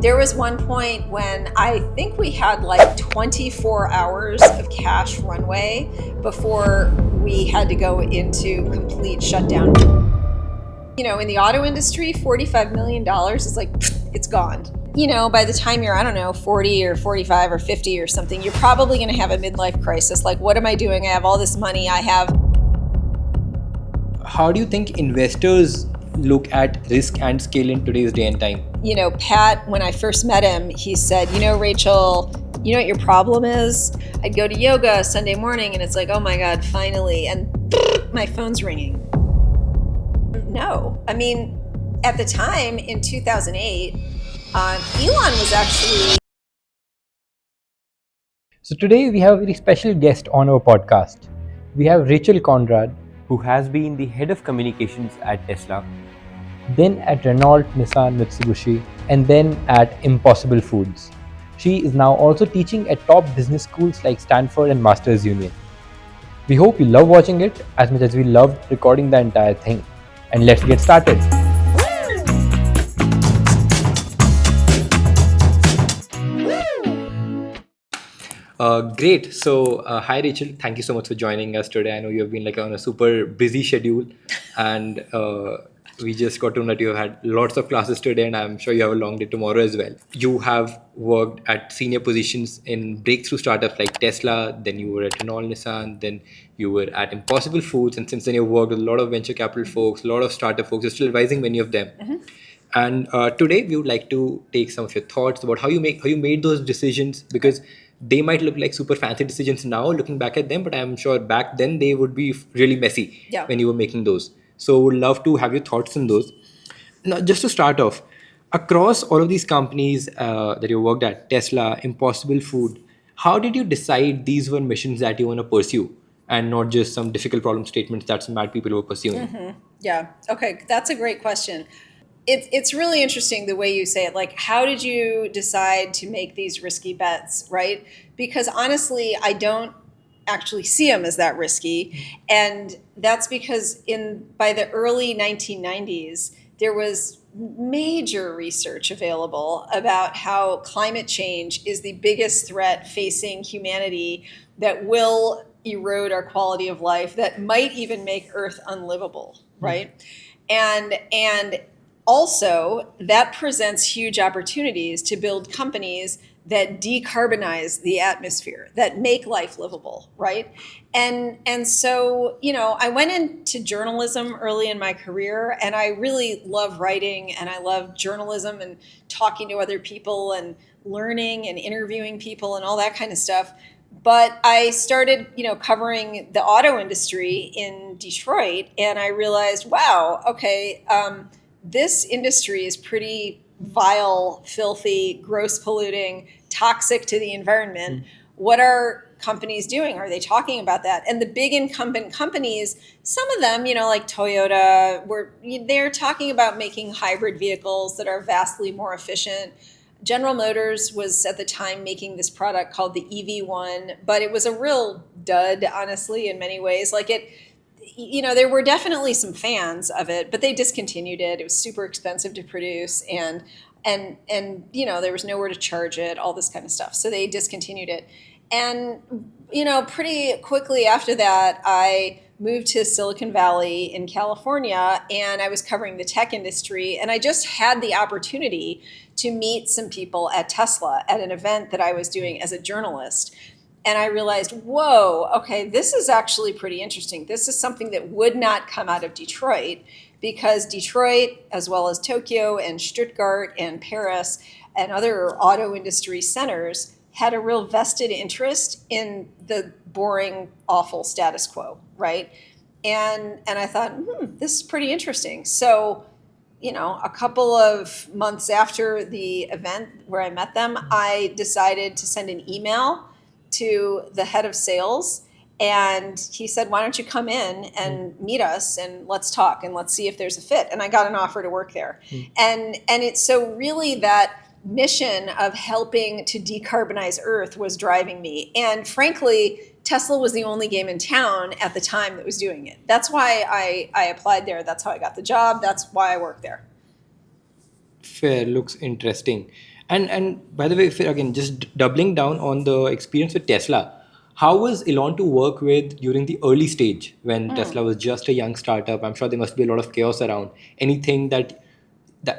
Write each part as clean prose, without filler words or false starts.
There was one point when I think we had like 24 hours of cash runway before we had to go into complete shutdown. You know, in the auto industry, $45 million is like, it's gone. You know, by the time you're, I don't know, 40 or 45 or 50 or something, you're probably going to have a midlife crisis. Like, what am I doing? I have all this money. How do you think investors look at risk and scale in today's day and time? You know, Pat, when I first met him, he said, you know, Rachel, you know what your problem is? I'd go to yoga Sunday morning and it's like, oh my God, finally. And my phone's ringing. No. I mean, at the time in 2008, Elon was actually... So today we have a very special guest on our podcast. We have Rachel Konrad, who has been the head of communications at Tesla, then at Renault, Nissan, Mitsubishi, and then at Impossible Foods. She is now also teaching at top business schools like Stanford and Masters Union. We hope you love watching it as much as we loved recording the entire thing. And let's get started. Great. So, hi Rachel. Thank you so much for joining us today. I know you have been like on a super busy schedule, and we just got to know that you have had lots of classes today, and I'm sure you have a long day tomorrow as well. You have worked at senior positions in breakthrough startups like Tesla, then you were at Renault Nissan, then you were at Impossible Foods, and since then you've worked with a lot of venture capital folks, a lot of startup folks. You're still advising many of them. Mm-hmm. And today we would like to take some of your thoughts about how you made those decisions, because they might look like super fancy decisions now looking back at them, but I'm sure back then they would be really messy when you were making those. So would love to have your thoughts on those. Now, just to start off, across all of these companies that you worked at, Tesla, Impossible Food, how did you decide these were missions that you want to pursue and not just some difficult problem statements that some mad people were pursuing? Mm-hmm. Yeah. Okay. That's a great question. It's really interesting the way you say it. Like, how did you decide to make these risky bets, right? Because honestly, I don't actually see them as that risky. And that's because by the early 1990s, there was major research available about how climate change is the biggest threat facing humanity that will erode our quality of life, that might even make Earth unlivable, right? And also, that presents huge opportunities to build companies that decarbonize the atmosphere, that make life livable, right? And so, you know, I went into journalism early in my career, and I really love writing, and I love journalism and talking to other people and learning and interviewing people and all that kind of stuff. But I started, you know, covering the auto industry in Detroit, and I realized, wow, okay, this industry is pretty vile, filthy, gross polluting, toxic to the environment. What are companies doing? Are they talking about that? And the big incumbent companies, some of them, you know, like Toyota, they're talking about making hybrid vehicles that are vastly more efficient. General Motors was at the time making this product called the EV1, but it was a real dud, honestly, in many ways. Like you know, there were definitely some fans of it, but they discontinued it. It was super expensive to produce, and you know, there was nowhere to charge it, all this kind of stuff. So they discontinued it. And, you know, pretty quickly after that, I moved to Silicon Valley in California, and I was covering the tech industry, and I just had the opportunity to meet some people at Tesla at an event that I was doing as a journalist. And I realized, whoa, okay, this is actually pretty interesting. This is something that would not come out of Detroit, because Detroit, as well as Tokyo and Stuttgart and Paris and other auto industry centers, had a real vested interest in the boring, awful status quo, right? And I thought, this is pretty interesting. So, you know, a couple of months after the event where I met them, I decided to send an email to the head of sales, and he said, why don't you come in and meet us, and let's talk, and let's see if there's a fit. And I got an offer to work there. And it's so really that mission of helping to decarbonize Earth was driving me. And frankly, Tesla was the only game in town at the time that was doing it. That's why I applied there. That's how I got the job. That's why I work there. Fair, looks interesting. And by the way, again, just doubling down on the experience with Tesla, how was Elon to work with during the early stage when Tesla was just a young startup? I'm sure there must be a lot of chaos around. Anything that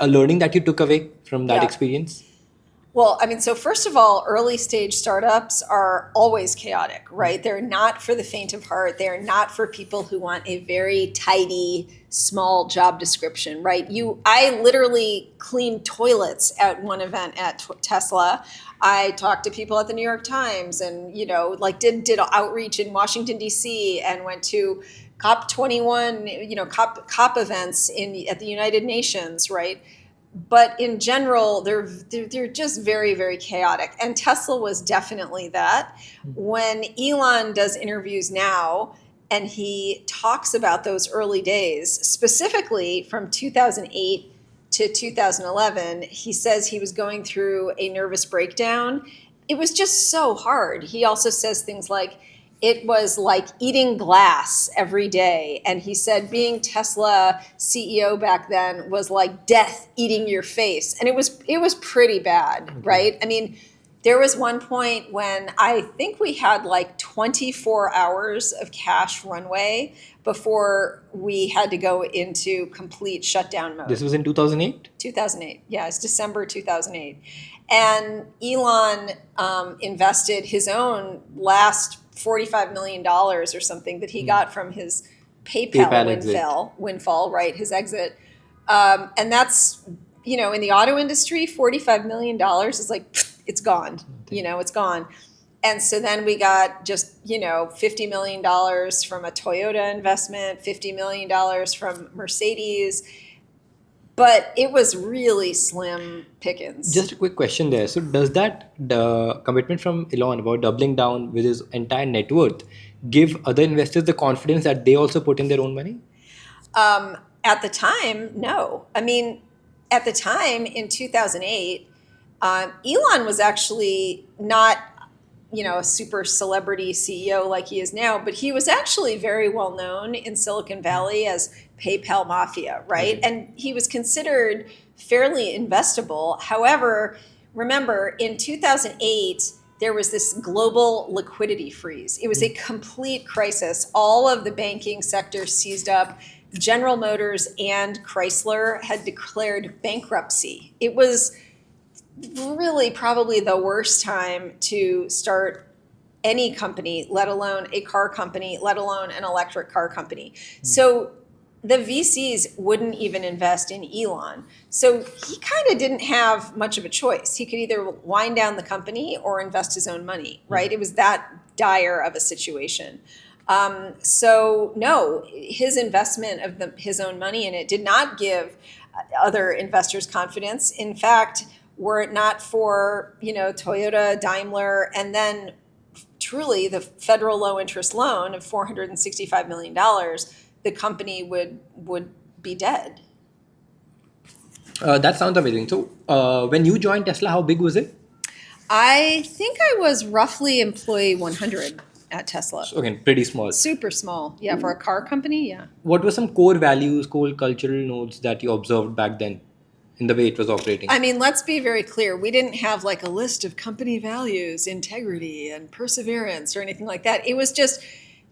a learning that you took away from that Yeah. experience? Well, I mean, so first of all, early stage startups are always chaotic, right? They're not for the faint of heart. They're not for people who want a very tidy, small job description, right? I literally cleaned toilets at one event at Tesla. I talked to people at the New York Times, and like did outreach in Washington D.C. and went to COP 21, COP events at the United Nations, right? But in general, they're just very, very chaotic. And Tesla was definitely that. When Elon does interviews now and he talks about those early days, specifically from 2008 to 2011, he says he was going through a nervous breakdown. It was just so hard. He also says things like, it was like eating glass every day. And he said being Tesla CEO back then was like death eating your face. And it was pretty bad, right? I mean, there was one point when I think we had like 24 hours of cash runway before we had to go into complete shutdown mode. This was in 2008? 2008. Yeah, it's December 2008. And Elon invested his own last $45 million or something that he got from his PayPal windfall, right? His exit. And that's, in the auto industry, $45 million is like, it's gone. It's gone. And so then we got just, $50 million from a Toyota investment, $50 million from Mercedes. But it was really slim pickings. Just a quick question there. So does the commitment from Elon about doubling down with his entire net worth give other investors the confidence that they also put in their own money? At the time, no. I mean, at the time in 2008, Elon was actually not, a super celebrity CEO like he is now, but he was actually very well known in Silicon Valley as PayPal Mafia, right? And he was considered fairly investable. However, remember, in 2008, there was this global liquidity freeze. It was a complete crisis. All of the banking sector seized up. General Motors and Chrysler had declared bankruptcy. It was really probably the worst time to start any company, let alone a car company, let alone an electric car company. So the VCs wouldn't even invest in Elon. So he kind of didn't have much of a choice. He could either wind down the company or invest his own money, right? It was that dire of a situation. So no, his investment of his own money in it did not give other investors confidence. In fact, were it not for, Toyota, Daimler, and then truly the federal low interest loan of $465 million, the company would be dead. That sounds amazing. So when you joined Tesla, how big was it? I think I was roughly employee 100 at Tesla. So again, pretty small. Super small. Yeah, for a car company, yeah. What were some core values, core cultural notes that you observed back then in the way it was operating? I mean, let's be very clear. We didn't have like a list of company values, integrity and perseverance or anything like that. It was just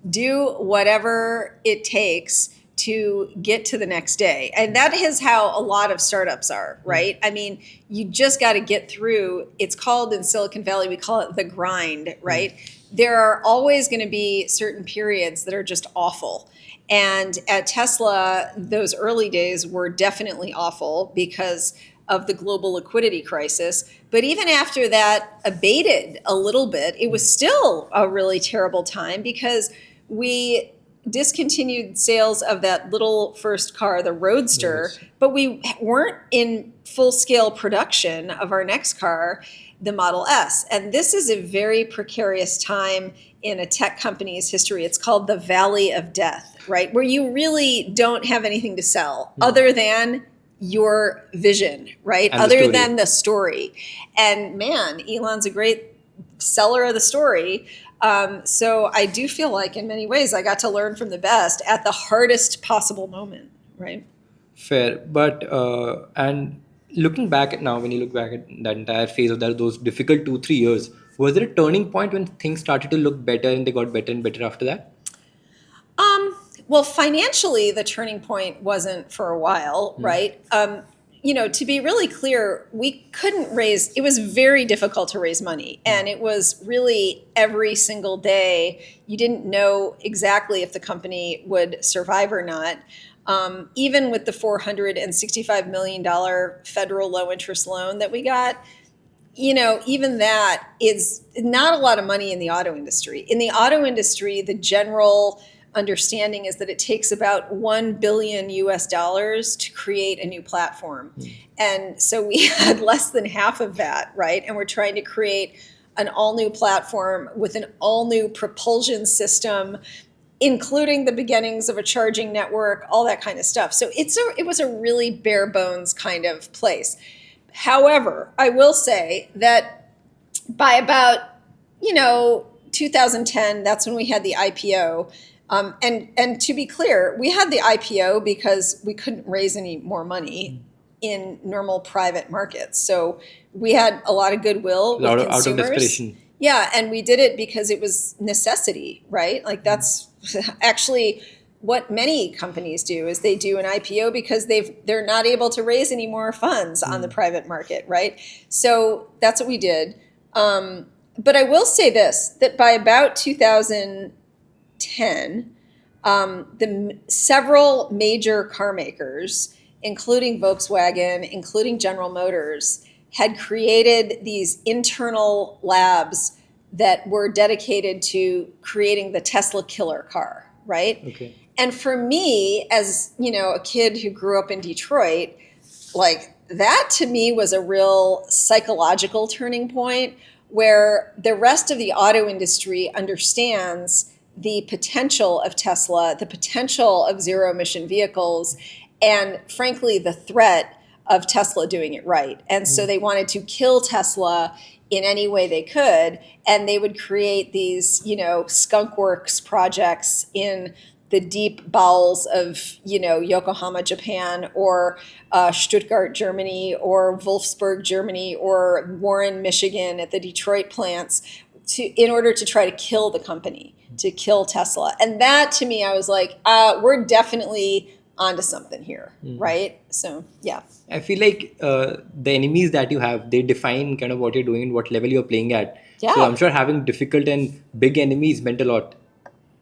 do whatever it takes to get to the next day. And that is how a lot of startups are, right? I mean, you just got to get through. It's called in Silicon Valley, we call it the grind, right? There are always going to be certain periods that are just awful. And at Tesla, those early days were definitely awful because of the global liquidity crisis. But even after that abated a little bit, it was still a really terrible time because we discontinued sales of that little first car, the Roadster, but we weren't in full-scale production of our next car, the Model S. And this is a very precarious time in a tech company's history. It's called the Valley of Death, right? Where you really don't have anything to sell other than your vision, right? And other than the story. And man, Elon's a great seller of the story. So I do feel like in many ways I got to learn from the best at the hardest possible moment, right? Fair. But, and Looking back at now, when you look back at that entire phase of those difficult 2 3 years, was there a turning point when things started to look better and they got better and better after that? Well, financially, the turning point wasn't for a while, right? To be really clear, we couldn't raise, it was very difficult to raise money. And it was really every single day, you didn't know exactly if the company would survive or not. Even with the $465 million federal low interest loan that we got, even that is not a lot of money in the auto industry. In the auto industry, the general understanding is that it takes about 1 billion US dollars to create a new platform. And so we had less than half of that, right? And we're trying to create an all new platform with an all new propulsion system, including the beginnings of a charging network, all that kind of stuff. So it was a really bare bones kind of place. However, I will say that by about, 2010, that's when we had the IPO. And to be clear, we had the IPO because we couldn't raise any more money in normal private markets. So we had a lot of goodwill with consumers. Out of desperation. Yeah, and we did it because it was necessity, right? Like that's actually what many companies do is they do an IPO because they're not able to raise any more funds on the private market, right? So that's what we did. But I will say this, that by about 2010, several major car makers, including Volkswagen, including General Motors, had created these internal labs that were dedicated to creating the Tesla killer car, right? Okay. And for me, as a kid who grew up in Detroit, like that to me was a real psychological turning point where the rest of the auto industry understands the potential of Tesla, the potential of zero emission vehicles, and frankly, the threat of Tesla doing it right. And so they wanted to kill Tesla in any way they could. And they would create these, skunkworks projects in the deep bowels of, Yokohama, Japan, or Stuttgart, Germany, or Wolfsburg, Germany, or Warren, Michigan at the Detroit plants in order to try to kill the company, to kill Tesla. And that to me, I was like, we're definitely onto something here, right? So, yeah. I feel like the enemies that you have, they define kind of what you're doing and what level you're playing at. Yeah. So I'm sure having difficult and big enemies meant a lot.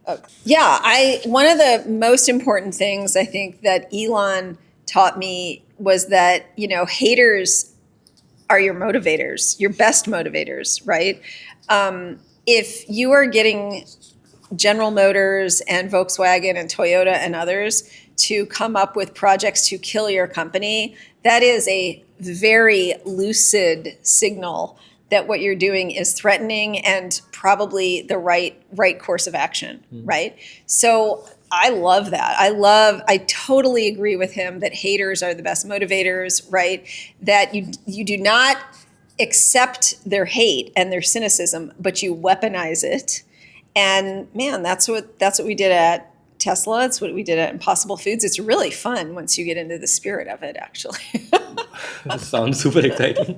One of the most important things I think that Elon taught me was that, haters are your motivators, your best motivators, right? If you are getting General Motors and Volkswagen and Toyota and others to come up with projects to kill your company, that is a very lucid signal that what you're doing is threatening and probably the right course of action, right? So I love that. I totally agree with him that haters are the best motivators, right? That you do not accept their hate and their cynicism, but you weaponize it. And man, that's what we did at Tesla. It's what we did at Impossible Foods. It's really fun once you get into the spirit of it, actually. That sounds super exciting.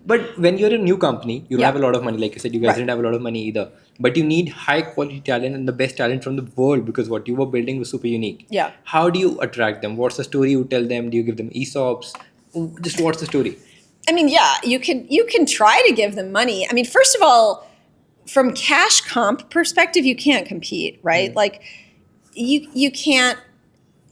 But when you're a new company, you don't have a lot of money. Like I said, you guys didn't have a lot of money either. But you need high quality talent and the best talent from the world because what you were building was super unique. Yeah. How do you attract them? What's the story you tell them? Do you give them ESOPs? Just what's the story? I mean, yeah, you can try to give them money. I mean, first of all, from cash comp perspective, you can't compete, right? Like you can't,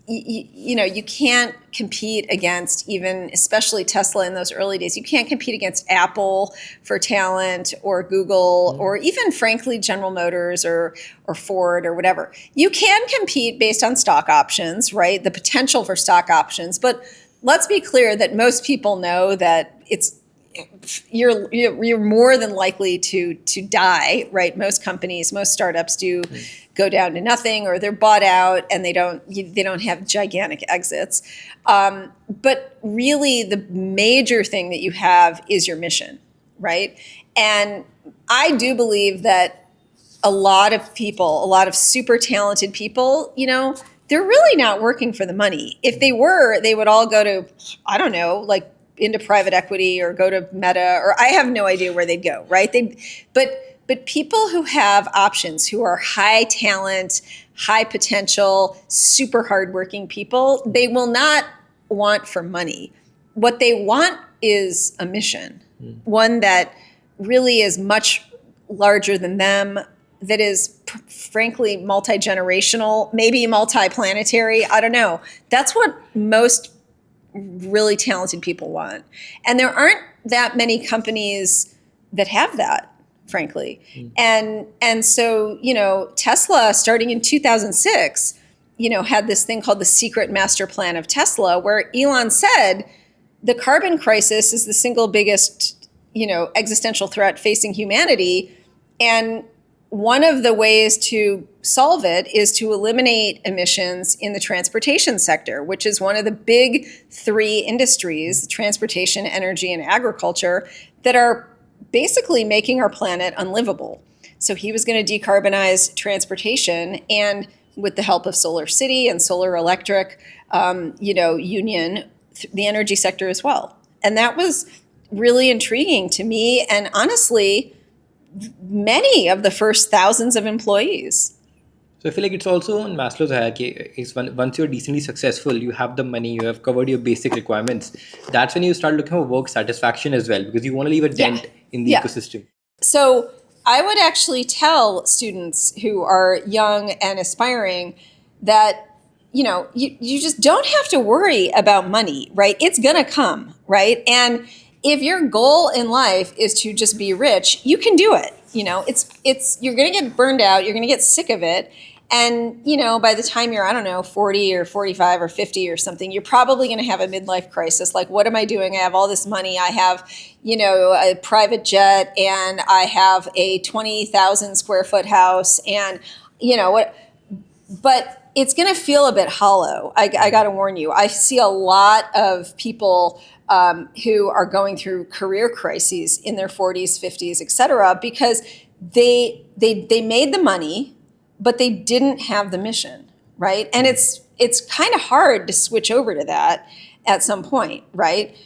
you can't compete against even, especially Tesla in those early days. You can't compete against Apple for talent or Google or even frankly, General Motors or Ford or whatever. You can compete based on stock options, right? The potential for stock options, but let's be clear that most people know that you're more than likely to die, right? Most companies, most startups do go down to nothing, or they're bought out and they don't have gigantic exits. But really, the major thing that you have is your mission, right? And I do believe that a lot of people, a lot of super talented people, they're really not working for the money. If they were, they would all go to, I don't know, like into private equity or go to Meta, or I have no idea where they'd go, right? But people who have options, who are high talent, high potential, super hardworking people, they will not want for money. What they want is a mission, one that really is much larger than them, that is frankly multi-generational, maybe multi-planetary. I don't know. That's what most really talented people want. And there aren't that many companies that have that, frankly. And so, Tesla, starting in 2006, had this thing called the Secret Master Plan of Tesla, where Elon said the carbon crisis is the single biggest, existential threat facing humanity. And one of the ways to solve it is to eliminate emissions in the transportation sector, which is one of the big three industries, transportation, energy, and agriculture, that are basically making our planet unlivable. So he was going to decarbonize transportation, and with the help of Solar City and Solar Electric, Union, the energy sector as well. And that was really intriguing to me, and honestly, many of the first thousands of employees. So I feel like it's also on Maslow's hierarchy. Once you're decently successful, you have the money, you have covered your basic requirements. That's when you start looking for work satisfaction as well, because you want to leave a dent in the ecosystem. So I would actually tell students who are young and aspiring that, you just don't have to worry about money, right? It's going to come, right? And if your goal in life is to just be rich, you can do it. You're going to get burned out. You're going to get sick of it. And, by the time you're, 40 or 45 or 50 or something, you're probably going to have a midlife crisis. Like, what am I doing? I have all this money. I have, a private jet, and I have a 20,000 square foot house, and, what, but it's going to feel a bit hollow. I got to warn you. I see a lot of people who are going through career crises in their 40s, 50s, et cetera, because they made the money, but they didn't have the mission, right? And it's kind of hard to switch over to that at some point, right?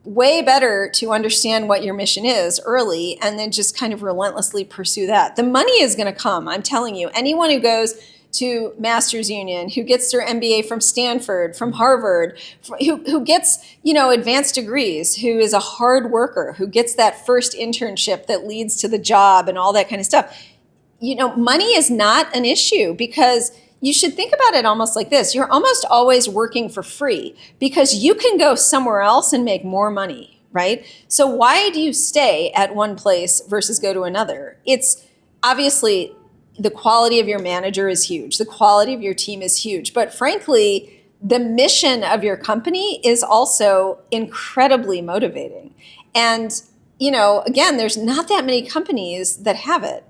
Way better to understand what your mission is early and then just kind of relentlessly pursue that. The money is going to come, I'm telling you. Anyone who goes to Masters Union, who gets their MBA from Stanford, from Harvard, who gets, advanced degrees, who is a hard worker, who gets that first internship that leads to the job and all that kind of stuff. Money is not an issue, because you should think about it almost like this. You're almost always working for free because you can go somewhere else and make more money, right? So why do you stay at one place versus go to another? It's obviously the quality of your manager is huge. The quality of your team is huge. But frankly, the mission of your company is also incredibly motivating. And, again, there's not that many companies that have it.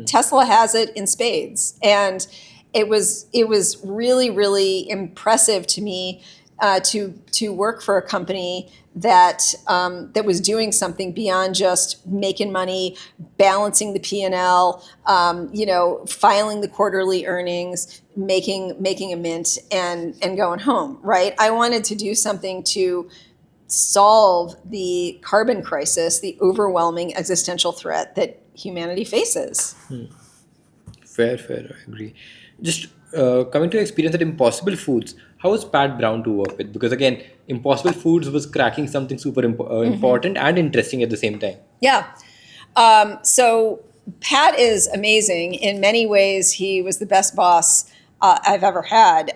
Tesla has it in spades. And it was really, really impressive to me to work for a company that was doing something beyond just making money, balancing the P&L, filing the quarterly earnings, making a mint, and going home, right? I wanted to do something to solve the carbon crisis, the overwhelming existential threat that humanity faces. Fair, I agree. Just coming to your experience at Impossible Foods, how was Pat Brown to work with? Because again, Impossible Foods was cracking something super important and interesting at the same time. Yeah. So Pat is amazing. In many ways, he was the best boss I've ever had.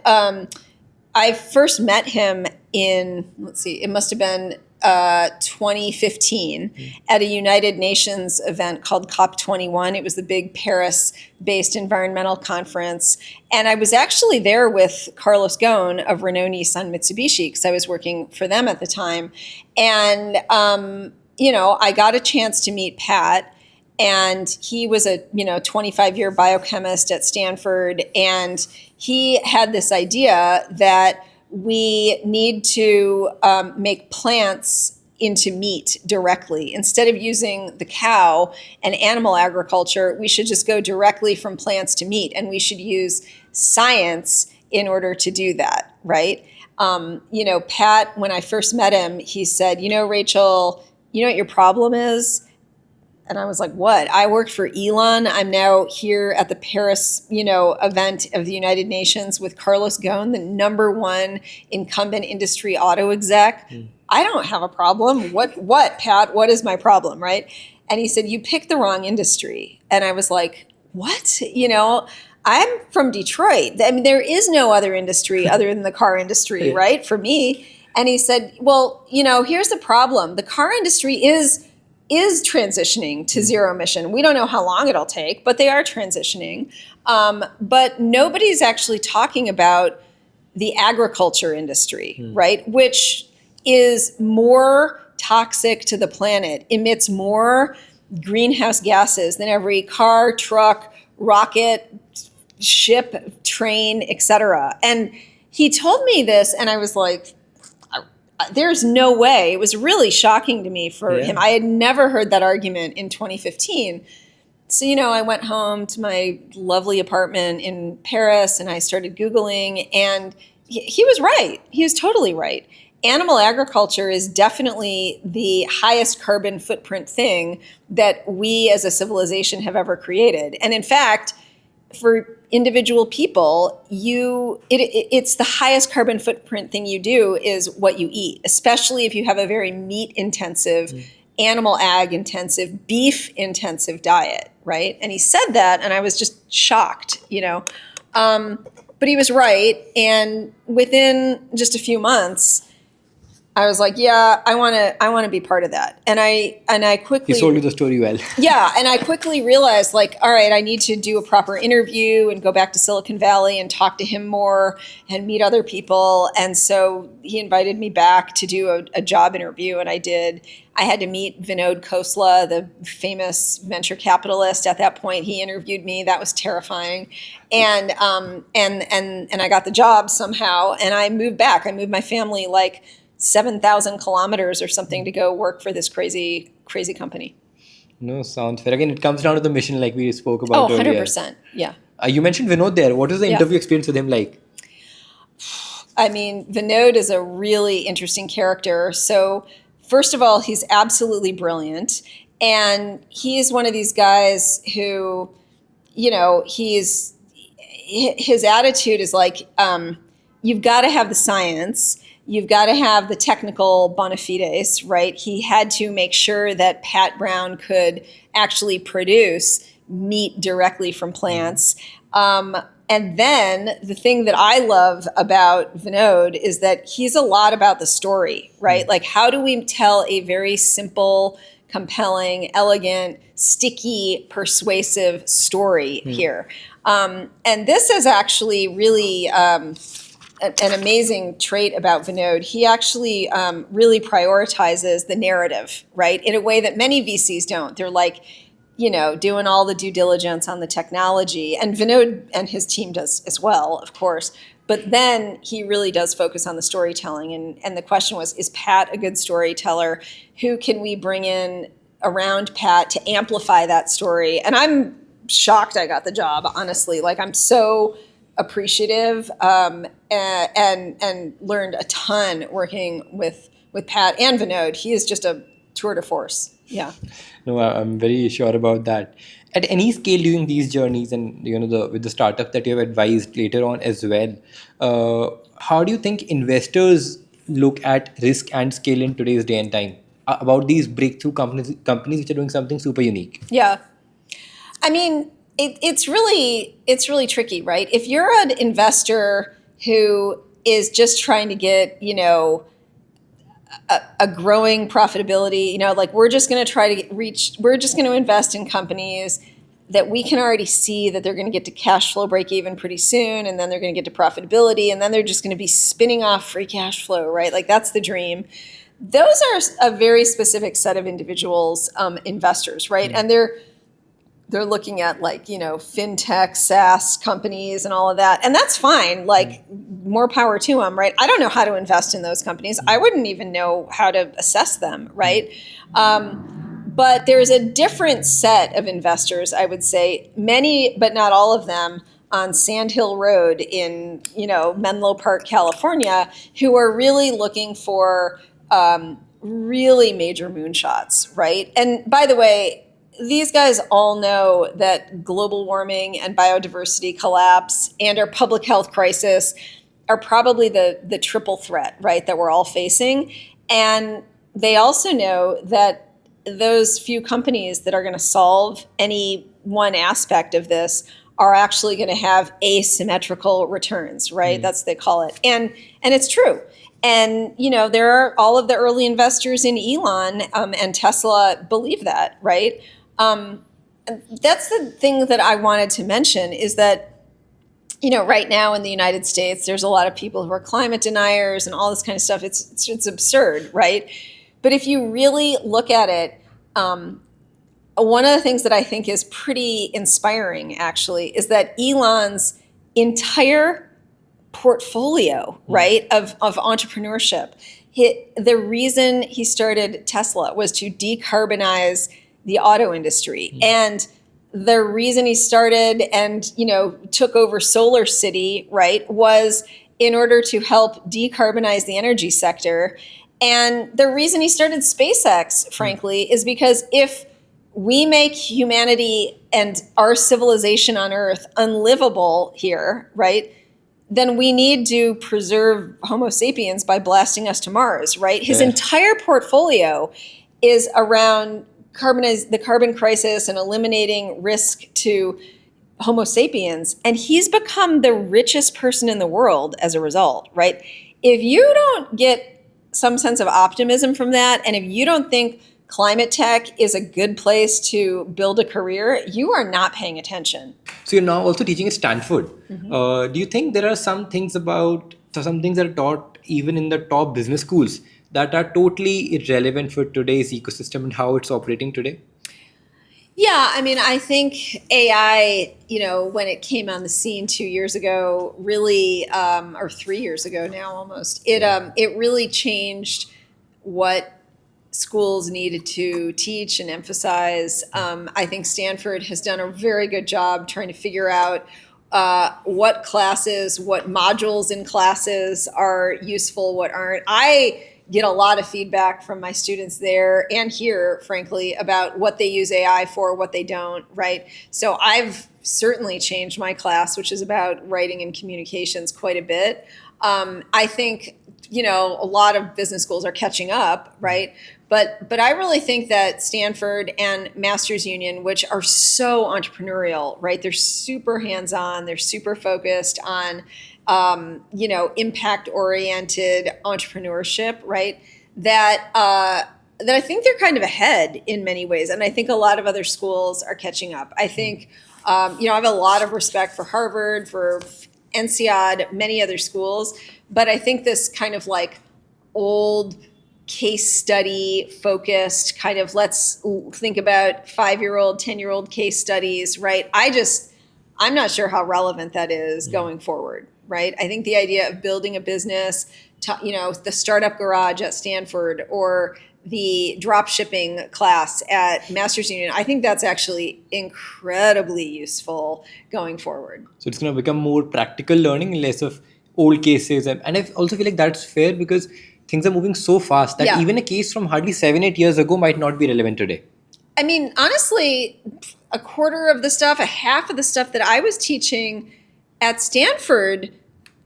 I first met him in, it must have been 2015 at a United Nations event called COP21. It was the big Paris-based environmental conference. And I was actually there with Carlos Ghosn of Renault Nissan Mitsubishi, because I was working for them at the time. And, I got a chance to meet Pat. And he was a 25-year biochemist at Stanford, and he had this idea that we need to make plants into meat directly. Instead of using the cow and animal agriculture, we should just go directly from plants to meat, and we should use science in order to do that, right? Pat, when I first met him, he said, Rachel, you know what your problem is? And I was like, what? I worked for Elon. I'm now here at the Paris, event of the United Nations with Carlos Ghosn, the number one incumbent industry auto exec. I don't have a problem. What, Pat? What is my problem, right? And he said, you picked the wrong industry. And I was like, what? I'm from Detroit. I mean, there is no other industry other than the car industry, right? For me. And he said, well, here's the problem. The car industry is transitioning to zero emission. We don't know how long it'll take, but they are transitioning. But nobody's actually talking about the agriculture industry, right? Which is more toxic to the planet, emits more greenhouse gases than every car, truck, rocket, ship, train, etc. And he told me this, and I was like, there's no way. It was really shocking to me for him. I had never heard that argument in 2015. So, I went home to my lovely apartment in Paris and I started Googling, and he was right. He was totally right. Animal agriculture is definitely the highest carbon footprint thing that we as a civilization have ever created. And in fact, for individual people, it's the highest carbon footprint thing you do is what you eat, especially if you have a very meat intensive, animal ag intensive, beef intensive diet, right? And he said that, and I was just shocked, but he was right. And within just a few months, I was like, yeah, I want to be part of that. And I quickly... He sold you the story well. Yeah, and I quickly realized, like, all right, I need to do a proper interview and go back to Silicon Valley and talk to him more and meet other people. And so he invited me back to do a job interview, and I did. I had to meet Vinod Khosla, the famous venture capitalist. At that point, he interviewed me. That was terrifying. And I got the job somehow, and I moved back. I moved my family, like, 7,000 kilometers or something to go work for this crazy, crazy company. No, sounds fair. Again, it comes down to the mission like we spoke about earlier. 100%. Yeah. You mentioned Vinod there. What was the interview experience with him like? I mean, Vinod is a really interesting character. So first of all, he's absolutely brilliant. And he's one of these guys who, his attitude is like, you've got to have the science. You've got to have the technical bona fides, right? He had to make sure that Pat Brown could actually produce meat directly from plants. And then the thing that I love about Vinod is that he's a lot about the story, right? Like, how do we tell a very simple, compelling, elegant, sticky, persuasive story here? And this is actually really... an amazing trait about Vinod. He actually really prioritizes the narrative, right? In a way that many VCs don't. They're like, doing all the due diligence on the technology. And Vinod and his team does as well, of course. But then he really does focus on the storytelling. And the question was, is Pat a good storyteller? Who can we bring in around Pat to amplify that story? And I'm shocked I got the job, honestly. Like, I'm so appreciative and learned a ton working with Pat and Vinod. He is just a tour de force. Yeah. No, I'm very sure about that. At any scale during these journeys, and with the startup that you have advised later on as well, how do you think investors look at risk and scale in today's day and time about these breakthrough companies which are doing something super unique? Yeah. I mean, it's really tricky, right? If you're an investor who is just trying to get, a growing profitability, like, we're just going to try to we're just going to invest in companies that we can already see that they're going to get to cash flow break even pretty soon, and then they're going to get to profitability, and then they're just going to be spinning off free cash flow, right? Like, that's the dream. Those are a very specific set of individuals, investors, right? And they're looking at, like, fintech, SaaS companies and all of that. And that's fine. Like, more power to them, right? I don't know how to invest in those companies. I wouldn't even know how to assess them, right? But there's a different set of investors, I would say. Many, but not all of them, on Sand Hill Road in, Menlo Park, California, who are really looking for really major moonshots, right? And by the way, these guys all know that global warming and biodiversity collapse and our public health crisis are probably the triple threat, right, that we're all facing. And they also know that those few companies that are going to solve any one aspect of this are actually going to have asymmetrical returns, right? That's what they call it. And it's true. And, there are all of the early investors in Elon and Tesla believe that, right? And that's the thing that I wanted to mention is that, right now in the United States, there's a lot of people who are climate deniers and all this kind of stuff. It's absurd, right? But if you really look at it, one of the things that I think is pretty inspiring, actually, is that Elon's entire portfolio, right, of entrepreneurship, the reason he started Tesla was to decarbonize the auto industry. And the reason he started and, took over Solar City, right, was in order to help decarbonize the energy sector. And the reason he started SpaceX, frankly, is because if we make humanity and our civilization on Earth unlivable here, right, then we need to preserve Homo sapiens by blasting us to Mars, right? His entire portfolio is around the carbon crisis and eliminating risk to Homo sapiens. And he's become the richest person in the world as a result, right? If you don't get some sense of optimism from that, and if you don't think climate tech is a good place to build a career, you are not paying attention. So you're now also teaching at Stanford. Do you think there are some things that are taught even in the top business schools that are totally irrelevant for today's ecosystem and how it's operating today? Yeah, I think AI, when it came on the scene 2 years ago, really, or 3 years ago now almost, it really changed what schools needed to teach and emphasize. I think Stanford has done a very good job trying to figure out what classes, what modules in classes are useful, what aren't. I get a lot of feedback from my students there and here, frankly, about what they use AI for, what they don't, right? So I've certainly changed my class, which is about writing and communications, quite a bit. I think, a lot of business schools are catching up, right? But I really think that Stanford and Masters Union, which are so entrepreneurial, right? They're super hands-on, they're super focused on impact-oriented entrepreneurship, right? That I think they're kind of ahead in many ways. And I think a lot of other schools are catching up. I think, I have a lot of respect for Harvard, for INSEAD, many other schools. But I think this kind of like old case study focused kind of let's think about 5-year-old, 10-year-old case studies, right? I'm not sure how relevant that is going forward, right? I think the idea of building a business, the startup garage at Stanford or the drop shipping class at Masters Union, I think that's actually incredibly useful going forward. So it's going to become more practical learning, less of old cases. And I also feel like that's fair because things are moving so fast that even a case from hardly 7-8 years ago might not be relevant today. Honestly, a quarter of the stuff, a half of the stuff that I was teaching at Stanford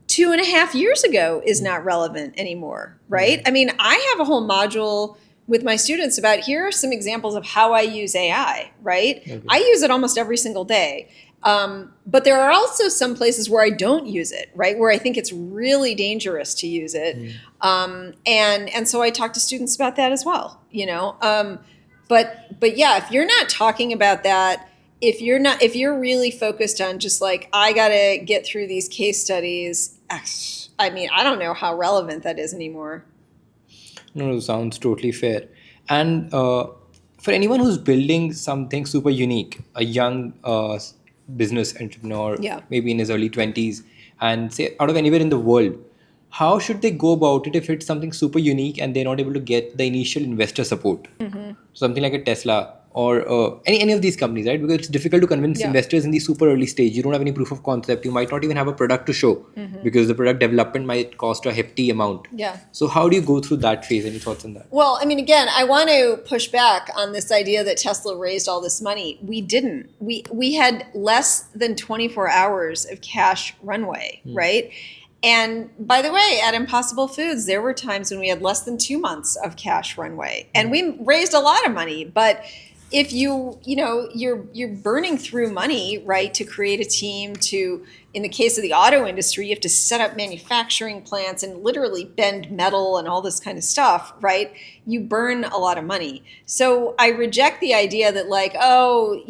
2.5 years ago is not relevant anymore, right? I have a whole module with my students about here are some examples of how I use AI, right? Okay. I use it almost every single day. But there are also some places where I don't use it, right? Where I think it's really dangerous to use it. And so I talk to students about that as well, But yeah, if you're not talking about that, if you're really focused on just like, I gotta get through these case studies, I don't know how relevant that is anymore. No, sounds totally fair. And for anyone who's building something super unique, a young business entrepreneur, maybe in his early 20s, and say out of anywhere in the world, how should they go about it if it's something super unique and they're not able to get the initial investor support? Something like a Tesla or any of these companies, right? Because it's difficult to convince Yeah. investors in the super early stage. You don't have any proof of concept. You might not even have a product to show because the product development might cost a hefty amount. Yeah. So how do you go through that phase? Any thoughts on that? Well, I mean, again, I want to push back on this idea that Tesla raised all this money. We didn't. We had less than 24 hours of cash runway, right? And by the way, at Impossible Foods, there were times when we had less than 2 months of cash runway, and we raised a lot of money. But if you're burning through money, right, to create a team, to, in the case of the auto industry, you have to set up manufacturing plants and literally bend metal and all this kind of stuff, right? You burn a lot of money. So I reject the idea that like, oh,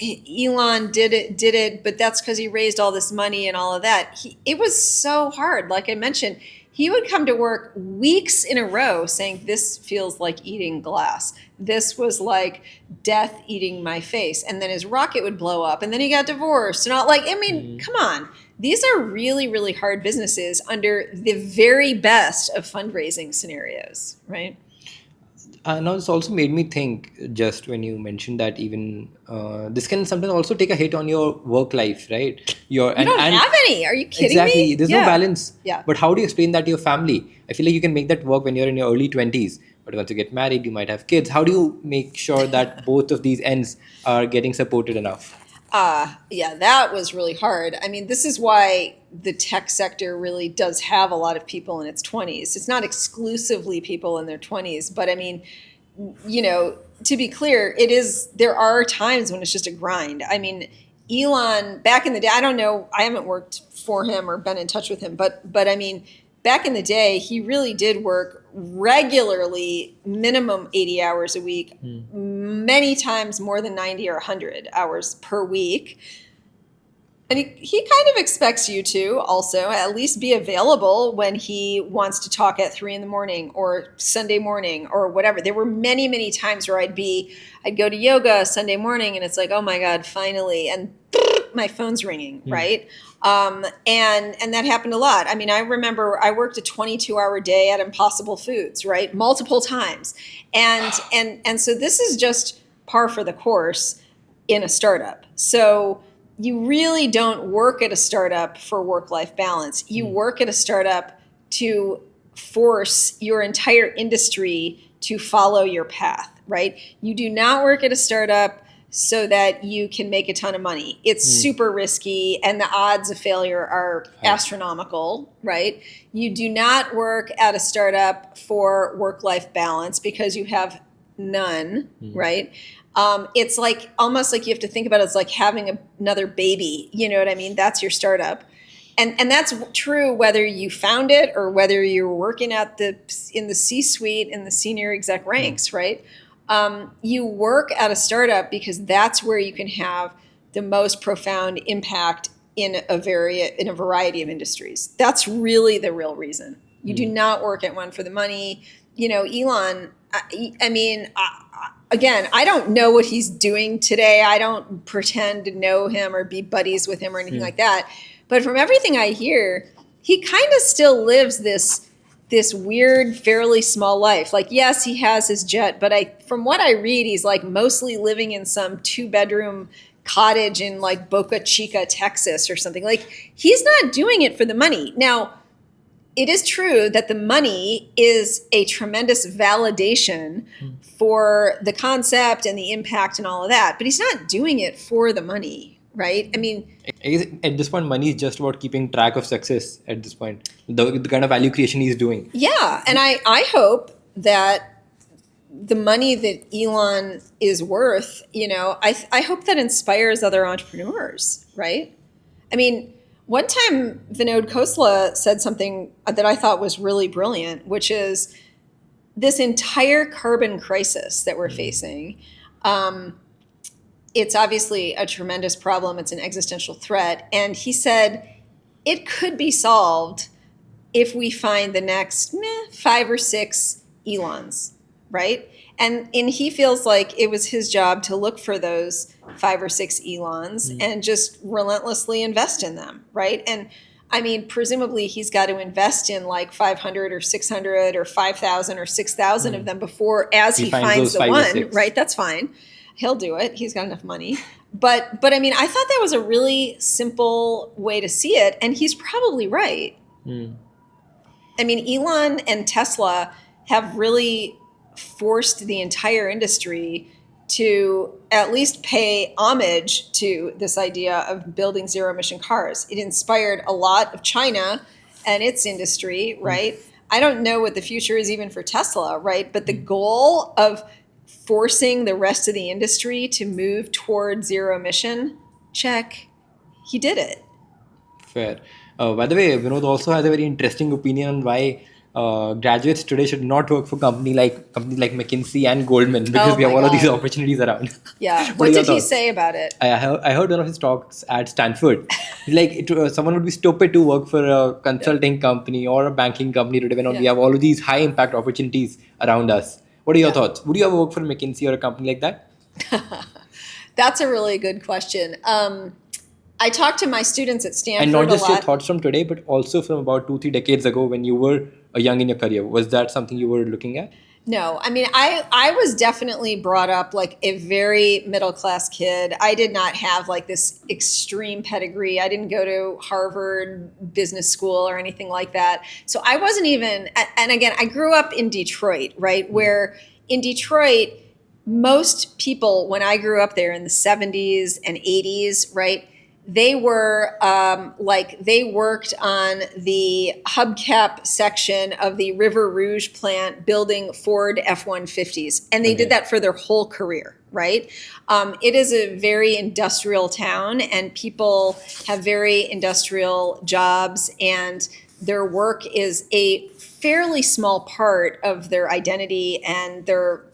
Elon did it, but that's because he raised all this money and all of that. It was so hard. Like I mentioned, he would come to work weeks in a row saying, this feels like eating glass. This was like death eating my face. And then his rocket would blow up, and then he got divorced. And all, like, I mean, come on. These are really, really hard businesses under the very best of fundraising scenarios, right? Now, this also made me think, just when you mentioned that even this can sometimes also take a hit on your work life, right? You don't have any. Are you kidding me? Exactly. There's no balance. Yeah. But how do you explain that to your family? I feel like you can make that work when you're in your early 20s. But once you get married, you might have kids. How do you make sure that both of these ends are getting supported enough? Yeah, that was really hard. I mean, this is why the tech sector really does have a lot of people in its 20s. It's not exclusively people in their 20s, but I mean, to be clear, there are times when it's just a grind. I mean, Elon, back in the day, I don't know, I haven't worked for him or been in touch with him, but I mean, back in the day, he really did work regularly, minimum 80 hours a week, many times more than 90 or 100 hours per week. And he kind of expects you to also at least be available when he wants to talk at 3 a.m. or Sunday morning or whatever. There were many, many times where I'd go to yoga Sunday morning and it's like, oh my God, finally. And my phone's ringing, right? And that happened a lot. I mean, I remember I worked a 22-hour day at Impossible Foods, right? Multiple times. And so this is just par for the course in a startup. So you really don't work at a startup for work-life balance. You work at a startup to force your entire industry to follow your path, right? You do not work at a startup so that you can make a ton of money. It's super risky, and the odds of failure are astronomical, right? You do not work at a startup for work-life balance because you have none, right? It's like almost like you have to think about it as like having another baby. You know what I mean? That's your startup. And that's true whether you found it or whether you're working in the C-suite, in the senior exec ranks, right? You work at a startup because that's where you can have the most profound impact in a variety of industries. That's really the real reason. You do not work at one for the money. Elon, I mean, again, I don't know what he's doing today. I don't pretend to know him or be buddies with him or anything like that. But from everything I hear, he kind of still lives this weird, fairly small life. Like, yes, he has his jet, but from what I read, he's like mostly living in some 2-bedroom cottage in like Boca Chica, Texas or something. Like, he's not doing it for the money. Now, it is true that the money is a tremendous validation for the concept and the impact and all of that, but he's not doing it for the money, right? I mean, at this point, money is just about keeping track of success at this point, the kind of value creation he's doing. Yeah, and I hope that the money that Elon is worth, I hope that inspires other entrepreneurs, right? I mean, one time Vinod Khosla said something that I thought was really brilliant, which is this entire carbon crisis that we're facing. It's obviously a tremendous problem. It's an existential threat. And he said it could be solved if we find the next 5 or 6 Elons, right? And he feels like it was his job to look for those 5 or 6 Elons and just relentlessly invest in them, right? And I mean, presumably he's got to invest in like 500 or 600 or 5,000 or 6,000 of them before, as he finds finds those the 5 or 6. one, right? That's fine. He'll do it. He's got enough money. But I mean, I thought that was a really simple way to see it. And he's probably right. I mean, Elon and Tesla have really forced the entire industry to at least pay homage to this idea of building zero emission cars. It inspired a lot of China and its industry, right? I don't know what the future is even for Tesla, right? But the goal of forcing the rest of the industry to move toward zero emission, check, he did it. Fair. By the way, Vinod also has a very interesting opinion on why graduates today should not work for companies like McKinsey and Goldman, because we have all of these opportunities around. Yeah. What did he say about it? I heard one of his talks at Stanford. Like someone would be stupid to work for a consulting company or a banking company today when we have all of these high impact opportunities around us. What are your thoughts? Would you ever work for McKinsey or a company like that? That's a really good question. I talk to my students at Stanford and not just a lot. Your thoughts from today, but also from about 2-3 decades ago when you were young in your career. Was that something you were looking at? No, I mean, I was definitely brought up like a very middle class kid. I did not have like this extreme pedigree. I didn't go to Harvard Business School or anything like that. So I wasn't even, and again, I grew up in Detroit, right? Where in Detroit, most people, when I grew up there in the 70s and 80s, right? They were they worked on the hubcap section of the River Rouge plant building Ford F-150s. And they did that for their whole career, right? It is a very industrial town and people have very industrial jobs and their work is a fairly small part of their identity and their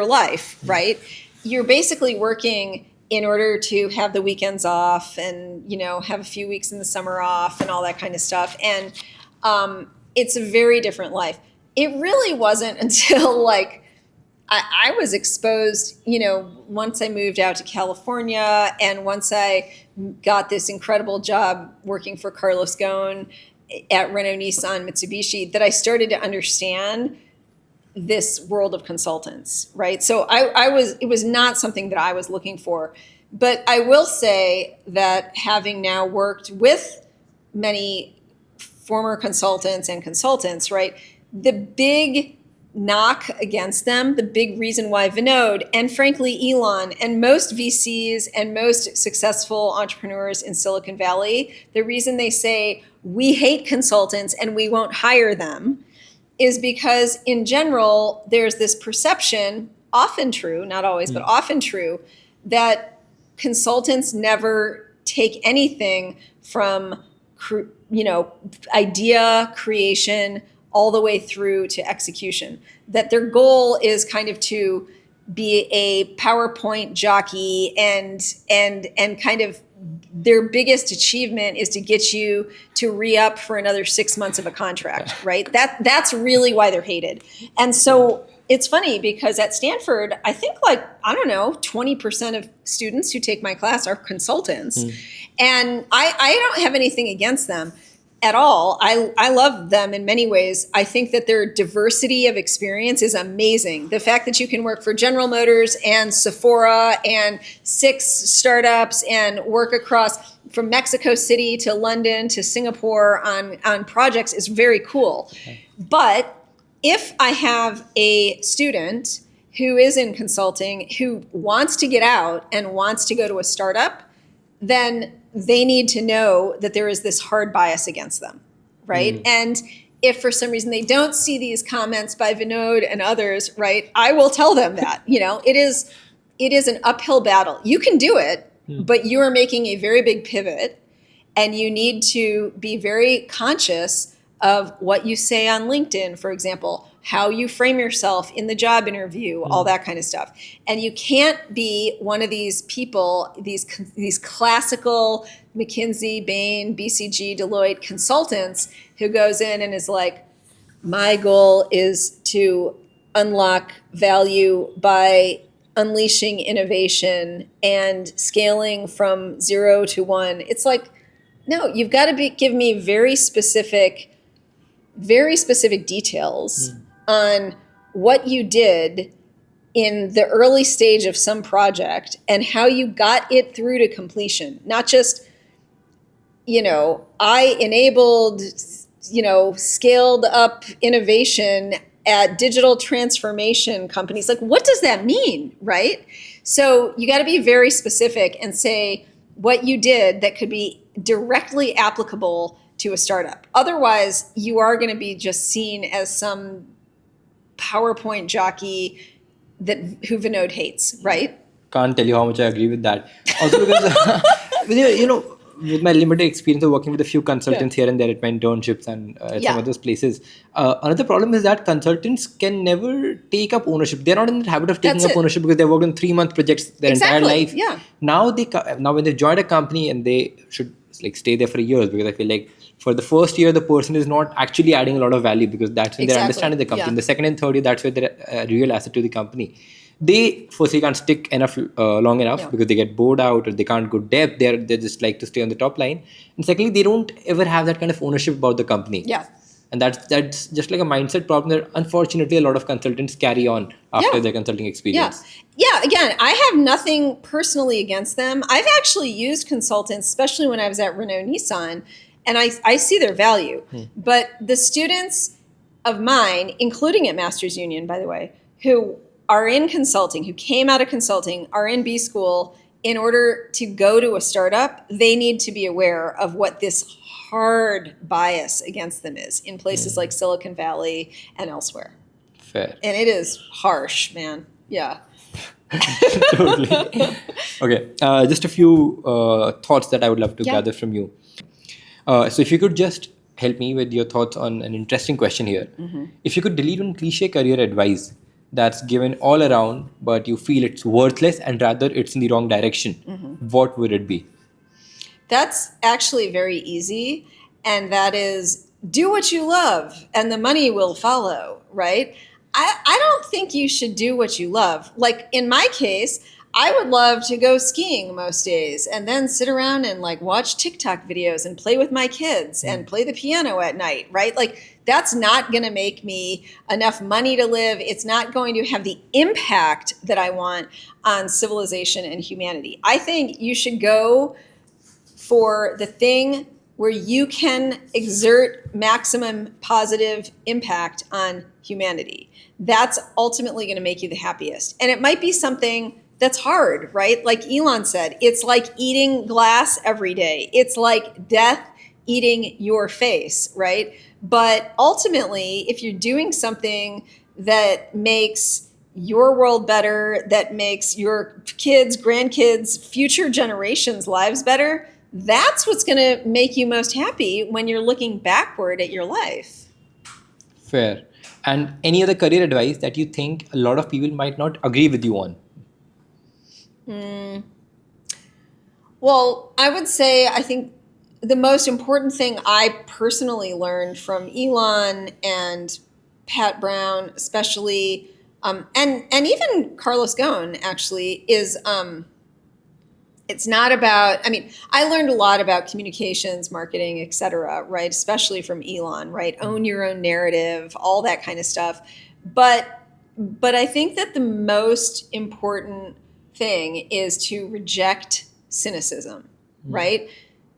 life, right? You're basically working in order to have the weekends off and, have a few weeks in the summer off and all that kind of stuff. And it's a very different life. It really wasn't until I was exposed, once I moved out to California and once I got this incredible job working for Carlos Ghosn at Renault Nissan Mitsubishi, that I started to understand this world of consultants, right? So it was not something that I was looking for. But I will say that having now worked with many former consultants and consultants, right? The big knock against them, the big reason why Vinod and frankly Elon and most VCs and most successful entrepreneurs in Silicon Valley, the reason they say we hate consultants and we won't hire them is because in general, there's this perception, often true, not always, but often true, that consultants never take anything from, idea creation all the way through to execution. That their goal is kind of to be a PowerPoint jockey and kind of their biggest achievement is to get you to re-up for another 6 months of a contract, right? That's really why they're hated. And so it's funny because at Stanford, I think 20% of students who take my class are consultants. And I don't have anything against them at all. I love them in many ways. I think that their diversity of experience is amazing. The fact that you can work for General Motors and Sephora and 6 startups and work across from Mexico City to London to Singapore on projects is very cool. But if I have a student who is in consulting who wants to get out and wants to go to a startup, then they need to know that there is this hard bias against them, right? And if for some reason they don't see these comments by Vinod and others, right, I will tell them that, it is an uphill battle. You can do it, but you are making a very big pivot and you need to be very conscious of what you say on LinkedIn, for example, how you frame yourself in the job interview, all that kind of stuff. And you can't be one of these people, these classical McKinsey, Bain, BCG, Deloitte consultants who goes in and is like, my goal is to unlock value by unleashing innovation and scaling from 0 to 1. It's like, No, you've got to give me very specific details on what you did in the early stage of some project and how you got it through to completion. Not just, I enabled, scaled up innovation at digital transformation companies. Like, what does that mean, right? So you got to be very specific and say what you did that could be directly applicable to a startup. Otherwise, you are going to be just seen as some PowerPoint jockey who Vinod hates, right? Can't tell you how much I agree with that. Also because, with my limited experience of working with a few consultants here and there at my internships and at some of those places, another problem is that consultants can never take up ownership. They're not in the habit of taking up ownership because they've worked on 3-month projects their entire life. Yeah. Now when they join a company, and they should stay there for years, because I feel like for the first year, the person is not actually adding a lot of value, because that's when they're understanding the company. In the second and third year, that's where they're a real asset to the company. They firstly can't stick long enough because they get bored out, or they can't go depth. They just like to stay on the top line. And secondly, they don't ever have that kind of ownership about the company. Yeah. And that's just like a mindset problem that unfortunately a lot of consultants carry on after their consulting experience. Yeah. Again, I have nothing personally against them. I've actually used consultants, especially when I was at Renault Nissan, and I see their value. But the students of mine, including at Masters Union, by the way, who are in consulting, who came out of consulting, are in B school, in order to go to a startup, they need to be aware of what this hard bias against them is in places like Silicon Valley and elsewhere. Fair. And it is harsh, man. Yeah. Totally. Okay. Just a few thoughts that I would love to gather from you. So if you could just help me with your thoughts on an interesting question here. If you could delete one cliche career advice that's given all around, but you feel it's worthless and rather it's in the wrong direction, what would it be? That's actually very easy. And that is, do what you love and the money will follow, right? I don't think you should do what you love. Like in my case, I would love to go skiing most days and then sit around and watch TikTok videos and play with my kids and play the piano at night, right? Like that's not going to make me enough money to live. It's not going to have the impact that I want on civilization and humanity. I think you should go for the thing where you can exert maximum positive impact on humanity. That's ultimately going to make you the happiest. And it might be something that's hard, right? Like Elon said, it's like eating glass every day. It's like death eating your face, right? But ultimately, if you're doing something that makes your world better, that makes your kids, grandkids, future generations' lives better, that's what's going to make you most happy when you're looking backward at your life. Fair. And any other career advice that you think a lot of people might not agree with you on? Well, I would say I think the most important thing I personally learned from Elon and Pat Brown, especially, and even Carlos Ghosn, actually, is it's not about, I learned a lot about communications, marketing, et cetera, right? Especially from Elon, right? Own your own narrative, all that kind of stuff. But I think that the most important thing is to reject cynicism, right?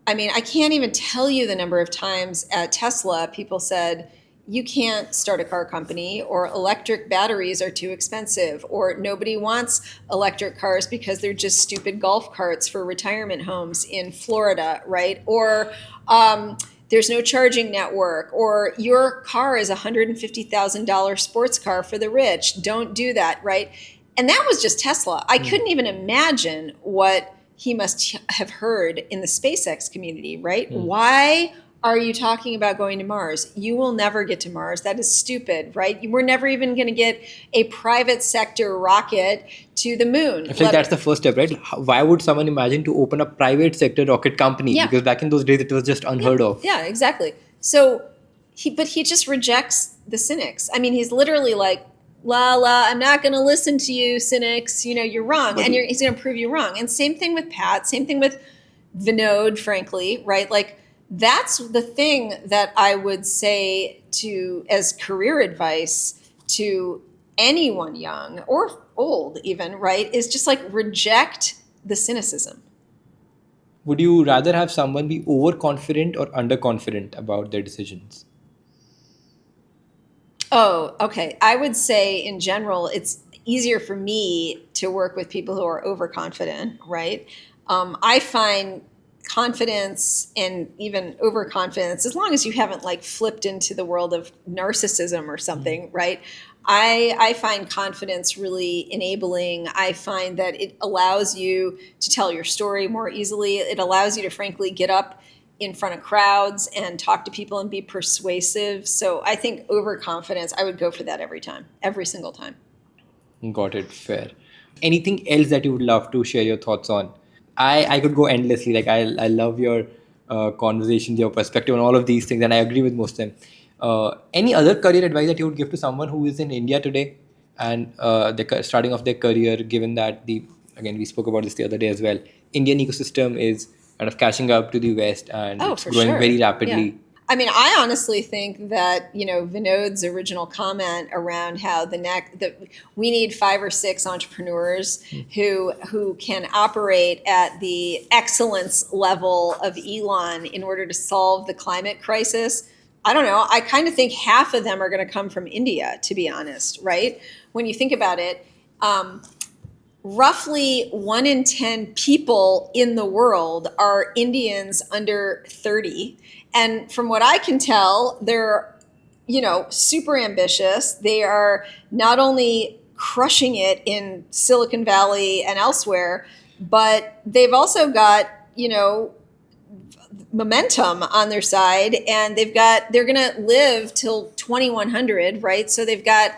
I can't even tell you the number of times at Tesla people said, you can't start a car company, or electric batteries are too expensive, or nobody wants electric cars because they're just stupid golf carts for retirement homes in Florida, right? Or there's no charging network, or your car is a $150,000 sports car for the rich. Don't do that, right? And that was just Tesla. I couldn't even imagine what he must have heard in the SpaceX community, right? Why are you talking about going to Mars? You will never get to Mars. That is stupid, right? We're never even going to get a private sector rocket to the moon. I think that's the first step, right? Why would someone imagine to open a private sector rocket company? Yeah. Because back in those days, it was just unheard of. Yeah, exactly. So, he just rejects the cynics. He's literally like, I'm not going to listen to you, cynics. You're wrong. And he's going to prove you wrong. And same thing with Pat. Same thing with Vinod, frankly, right? Like that's the thing that I would say to as career advice to anyone young or old even, right? Is just like reject the cynicism. Would you rather have someone be overconfident or underconfident about their decisions? Oh, okay. I would say in general, it's easier for me to work with people who are overconfident, right? I find confidence and even overconfidence, as long as you haven't like flipped into the world of narcissism or something, right? I find confidence really enabling. I find that it allows you to tell your story more easily. It allows you to frankly get up in front of crowds and talk to people and be persuasive. So I think overconfidence, I would go for that every time, every single time. Got it. Fair. Anything else that you would love to share your thoughts on? I could go endlessly. Like I love your conversations, your perspective on all of these things, and I agree with most of them. Any other career advice that you would give to someone who is in India today and starting off their career, given that the again we spoke about this the other day as well, Indian ecosystem is kind of catching up to the West and Oh, it's for growing sure. very Yeah. rapidly. I mean, I honestly think that, Vinod's original comment around how we need 5 or 6 entrepreneurs who can operate at the excellence level of Elon in order to solve the climate crisis. I don't know. I kind of think half of them are going to come from India, to be honest, right? When you think about it, roughly 1 in 10 people in the world are Indians under 30. And from what I can tell, they're, super ambitious. They are not only crushing it in Silicon Valley and elsewhere, but they've also got, momentum on their side, and they're going to live till 2100, right? So they've got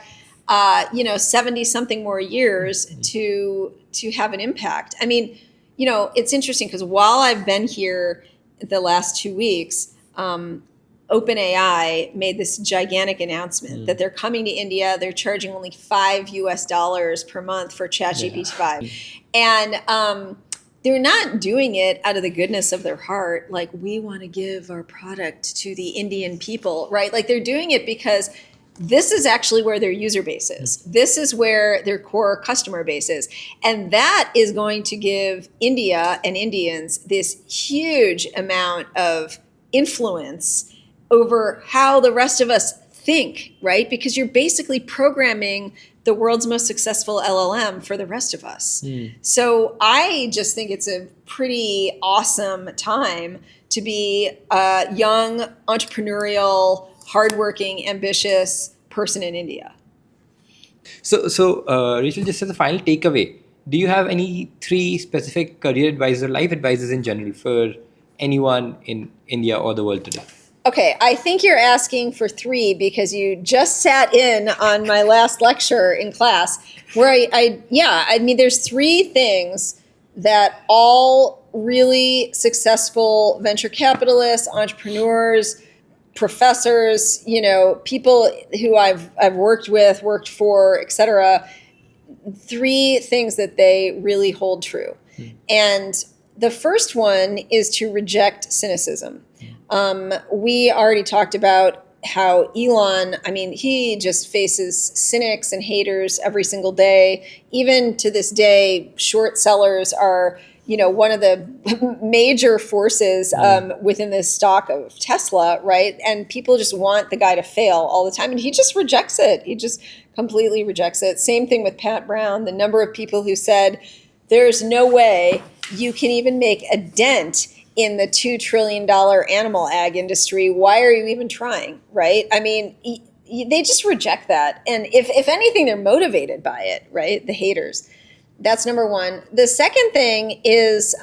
70 something more years to have an impact. I mean, it's interesting because while I've been here the last 2 weeks, OpenAI made this gigantic announcement that they're coming to India. They're charging only $5 per month for ChatGPT 5. And they're not doing it out of the goodness of their heart. Like, we want to give our product to the Indian people, right? Like, they're doing it because this is actually where their user base is. This is where their core customer base is. And that is going to give India and Indians this huge amount of influence over how the rest of us think, right? Because you're basically programming the world's most successful LLM for the rest of us. So I just think it's a pretty awesome time to be a young, entrepreneurial, hardworking, ambitious person in India. So Rachel, just as a final takeaway, do you have any 3 specific career advices or life advices in general for anyone in India or the world today? Okay, I think you're asking for 3 because you just sat in on my last lecture in class where I mean, there's 3 things that all really successful venture capitalists, entrepreneurs, professors, people who I've worked with, worked for, et cetera, 3 things that they really hold true. And the first one is to reject cynicism. We already talked about how Elon, I mean, he just faces cynics and haters every single day. Even to this day, short sellers are, one of the major forces within this stock of Tesla, right? And people just want the guy to fail all the time. And he just rejects it. He just completely rejects it. Same thing with Pat Brown. The number of people who said, there's no way you can even make a dent in the $2 trillion animal ag industry. Why are you even trying, right? I mean, they just reject that. And if anything, they're motivated by it, right? The haters. That's number one. The second thing is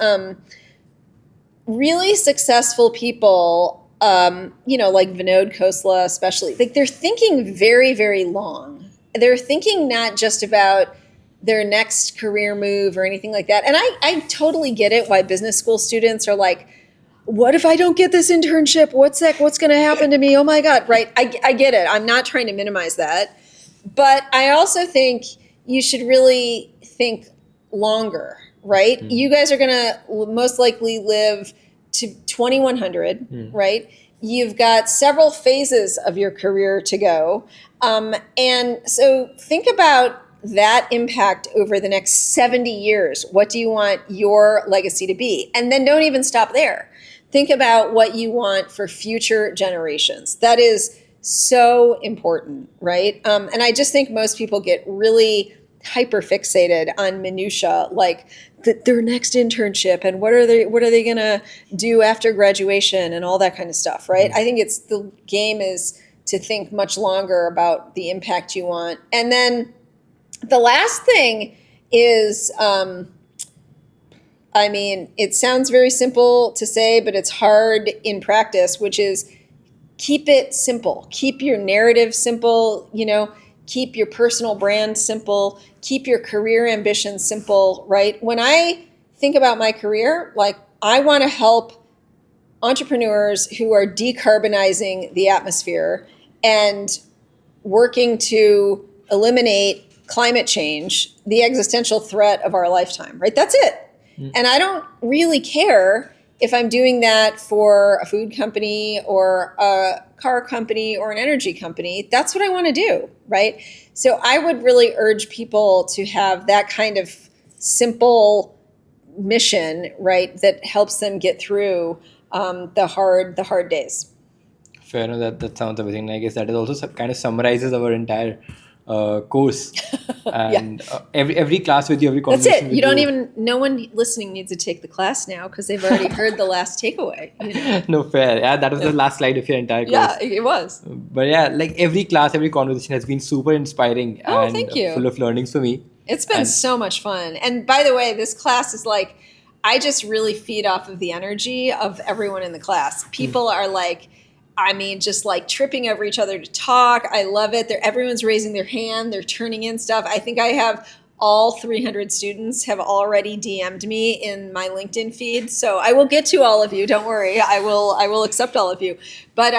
really successful people, like Vinod Khosla especially, like they're thinking very, very long. They're thinking not just about their next career move or anything like that. And I totally get it why business school students are like, what if I don't get this internship? What's going to happen to me? Oh my God, right? I get it. I'm not trying to minimize that. But I also think you should really think longer, right? You guys are going to most likely live to 2100, right? You've got several phases of your career to go. And so think about that impact over the next 70 years. What do you want your legacy to be? And then don't even stop there. Think about what you want for future generations. That is so important, right? And I just think most people get really hyper fixated on minutia, like their next internship and what are they gonna do after graduation and all that kind of stuff, right? I think it's the game is to think much longer about the impact you want. And then the last thing is, it sounds very simple to say, but it's hard in practice, which is keep it simple. Keep your narrative simple, keep your personal brand simple, keep your career ambitions simple, right? When I think about my career, like I want to help entrepreneurs who are decarbonizing the atmosphere and working to eliminate climate change, the existential threat of our lifetime, right? That's it. And I don't really care if I'm doing that for a food company or a car company or an energy company. That's what I want to do, right? So I would really urge people to have that kind of simple mission, right, that helps them get through the hard days. Fair enough. That sounds amazing. I guess that is also kind of summarizes our entire course. And every class with you, every That's conversation it. with You don't even, no one listening needs to take the class now because they've already heard the last takeaway. No, fair. Yeah, that was the last slide of your entire course. Yeah, it was. But yeah, like every class, every conversation has been super inspiring and thank you. full of learnings for me. It's been so much fun. And by the way, this class is like, I just really feed off of the energy of everyone in the class. People are like, just like tripping over each other to talk. I love it. Everyone's raising their hand. They're turning in stuff. I think I have all 300 students have already DM'd me in my LinkedIn feed. So I will get to all of you. Don't worry. I will accept all of you. But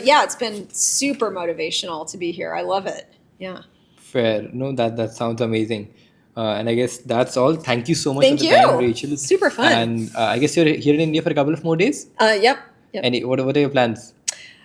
yeah, it's been super motivational to be here. I love it. Yeah. Fair. No, that sounds amazing. And I guess that's all. Thank you so much Thank for the you. time, Rachel. Super fun. And I guess you're here in India for a couple of more days? Yep. What are your plans?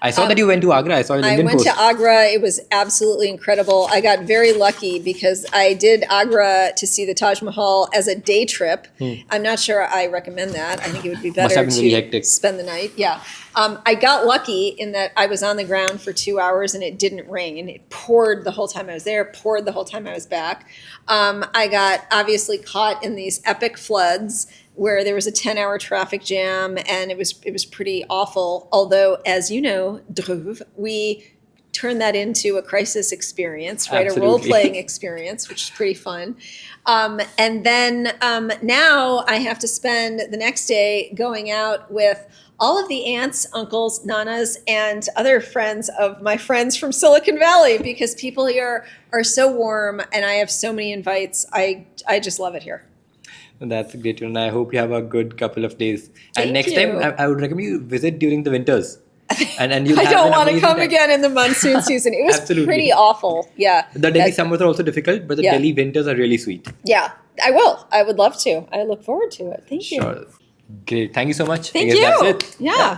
I saw that you went to Agra. I saw your LinkedIn I went post. to Agra. It was absolutely incredible. I got very lucky because I did Agra to see the Taj Mahal as a day trip. I'm not sure I recommend that. I think it would be better have been really to hectic. spend the night. Yeah. I got lucky in that I was on the ground for 2 hours and it didn't rain. It poured the whole time I was there, poured the whole time I was back. I got obviously caught in these epic floods where there was a 10-hour traffic jam and it was pretty awful. Although, as you know, Dhruv, we turned that into a crisis experience, right? Absolutely. A role-playing experience, which is pretty fun. And then now I have to spend the next day going out with all of the aunts, uncles, nanas, and other friends of my friends from Silicon Valley because people here are so warm and I have so many invites. I just love it here. That's great. And I hope you have a good couple of days. Thank and next you. time, I would recommend you visit during the winters. And you'll I have don't an want to amazing come time. again in the monsoon season. It was Absolutely. pretty awful. Yeah. The Delhi summers are also difficult, but the Yeah. Delhi winters are really sweet. Yeah, I will. I would love to. I look forward to it. Thank you. Sure. Great. Thank you so much. Thank I guess you. That's it. Yeah.